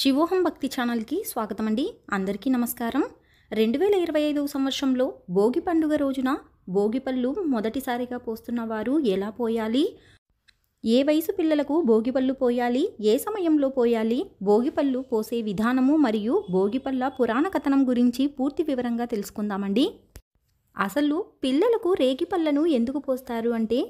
శివోహం భక్తి ఛానల్కి స్వాగతం అండి. అందరికీ నమస్కారం. 2025 సంవత్సరంలో భోగి పండుగ రోజున భోగిపళ్ళు మొదటిసారిగా పోస్తున్న వారు ఎలా పోయాలి, ఏ వయసు పిల్లలకు భోగిపళ్ళు పోయాలి, ఏ సమయంలో పోయాలి, భోగిపళ్ళు పోసే విధానము మరియు భోగిపళ్ళ పురాణ కథనం గురించి పూర్తి వివరంగా తెలుసుకుందామండి. అసలు పిల్లలకు రేగిపళ్ళను ఎందుకు పోస్తారు అంటే,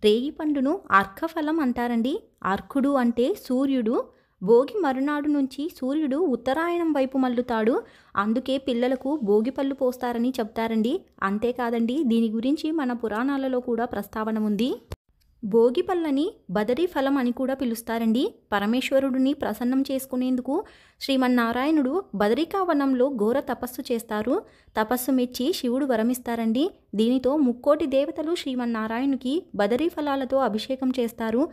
రేగిపండును అర్కఫలం అంటారండి. అర్కుడు అంటే సూర్యుడు. భోగి మరునాడు నుంచి సూర్యుడు ఉత్తరాయణం వైపు మల్లుతాడు. అందుకే పిల్లలకు భోగిపళ్ళు పోస్తారని చెప్తారండి. అంతేకాదండి, దీని గురించి మన పురాణాలలో కూడా ప్రస్తావన ఉంది. భోగిపళ్ళని బదరీ ఫలం అని కూడా పిలుస్తారండి. పరమేశ్వరుడిని ప్రసన్నం చేసుకునేందుకు శ్రీమన్నారాయణుడు బదరికావనంలో ఘోర తపస్సు చేస్తారు. తపస్సు మెచ్చి శివుడు వరమిస్తారండి. దీనితో ముక్కోటి దేవతలు శ్రీమన్నారాయణునికి బదరీ ఫలాలతో అభిషేకం చేస్తారు.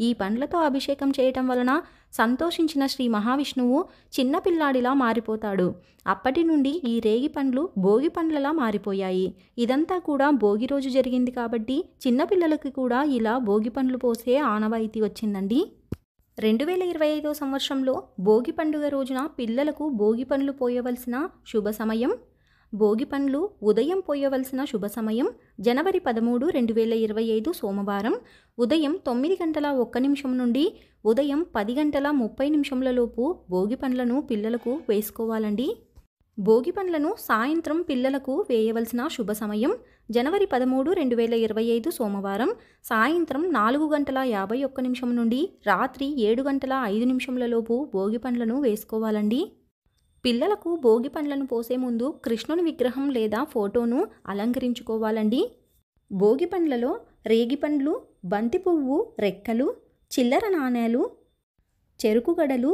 ఈ పండ్లతో అభిషేకం చేయటం వలన సంతోషించిన శ్రీ మహావిష్ణువు చిన్నపిల్లాడిలా మారిపోతాడు. అప్పటి నుండి ఈ రేగి పండ్లు భోగి పండ్లలా మారిపోయాయి. ఇదంతా కూడా భోగి రోజు జరిగింది కాబట్టి చిన్నపిల్లలకి కూడా ఇలా భోగి పండ్లు పోసే ఆనవాయితీ వచ్చిందండి. 2025 సంవత్సరంలో భోగి పండుగ రోజున పిల్లలకు భోగి పండ్లు పోయవలసిన శుభ సమయం. భోగి పండ్లు ఉదయం పోయవలసిన శుభ సమయం జనవరి 13, 2025 సోమవారం ఉదయం 9:01 నుండి ఉదయం 10:30 లోపు భోగి పండ్లను పిల్లలకు వేసుకోవాలండి. భోగి పండ్లను సాయంత్రం పిల్లలకు వేయవలసిన శుభ సమయం జనవరి 13, 2025 సోమవారం సాయంత్రం 4:51 నుండి రాత్రి 7:05 లోపు భోగి పండ్లను వేసుకోవాలండి. పిల్లలకు భోగి పండ్లను పోసే ముందు కృష్ణుని విగ్రహం లేదా ఫోటోను అలంకరించుకోవాలండి. భోగి పండ్లలో రేగి పండ్లు, బంతి పువ్వు రెక్కలు, చిల్లర నాణేలు, చెరుకు గడలు,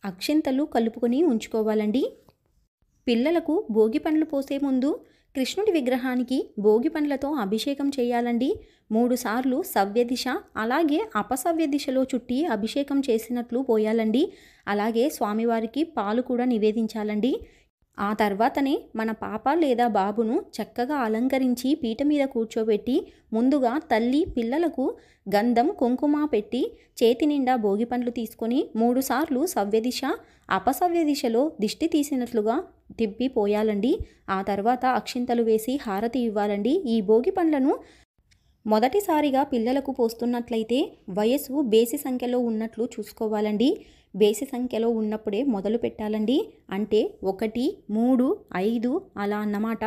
అక్షింతలు కలుపుకొని ఉంచుకోవాలండి. పిల్లలకు భోగి పండ్లు పోసే ముందు కృష్ణుడి విగ్రహానికి భోగి పండ్లతో అభిషేకం చేయాలండి. 3 సార్లు సవ్య దిశ అలాగే అపసవ్య దిశలో చుట్టి అభిషేకం చేసినట్లు పోయాలండి. అలాగే స్వామివారికి పాలు కూడా నివేదించాలండి. ఆ తర్వాతనే మన పాప లేదా బాబును చక్కగా అలంకరించి పీట మీద కూర్చోబెట్టి ముందుగా తల్లి పిల్లలకు గంధం కుంకుమ పెట్టి చేతి నిండా భోగి పండ్లు తీసుకొని 3 సార్లు సవ్య దిశ అపసవ్య దిశలో దిష్టి తీసినట్లుగా తిప్పి పోయాలండి. ఆ తర్వాత అక్షింతలు వేసి హారతి ఇవ్వాలండి. ఈ భోగి పండ్లను మొదటిసారిగా పిల్లలకు పోస్తున్నట్లయితే వయసు బేసి సంఖ్యలో ఉన్నట్లు చూసుకోవాలండి. బేసి సంఖ్యలో ఉన్నప్పుడే మొదలు పెట్టాలండి. అంటే 1, 3, 5 అలా అన్నమాట.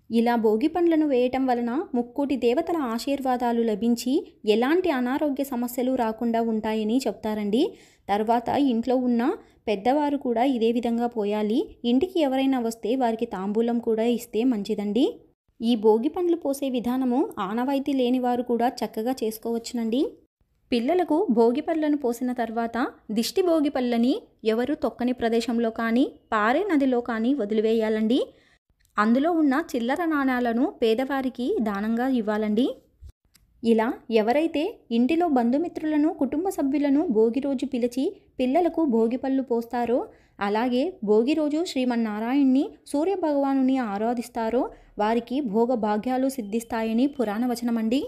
ఇలా భోగి పండ్లను వేయటం వలన ముక్కోటి దేవతల ఆశీర్వాదాలు లభించి ఎలాంటి అనారోగ్య సమస్యలు రాకుండా ఉంటాయని చెప్తారండి. తర్వాత ఇంట్లో ఉన్న పెద్దవారు కూడా ఇదే విధంగా పోయాలి. ఇంటికి ఎవరైనా వస్తే వారికి తాంబూలం కూడా ఇస్తే మంచిదండి. ఈ భోగి పండ్లు పోసే విధానము ఆనవాయితీ లేని వారు కూడా చక్కగా చేసుకోవచ్చునండి. పిల్లలకు భోగి పళ్ళను పోసిన తర్వాత దిష్టి భోగి పళ్ళని ఎవరు తొక్కని ప్రదేశంలో కానీ పారే నదిలో కానీ వదిలివేయాలండి. అందులో ఉన్న చిల్లర నాణాలను పేదవారికి దానంగా ఇవ్వాలండి. ఇలా ఎవరైతే ఇంటిలో బంధుమిత్రులను కుటుంబ సభ్యులను భోగి రోజు పిలిచి పిల్లలకు భోగి పళ్ళు పోస్తారో, అలాగే భోగి రోజు శ్రీమన్నారాయణ్ణి సూర్యభగవానుని ఆరాధిస్తారో వారికి భోగ భాగ్యాలు సిద్ధిస్తాయని పురాణ వచనమండి.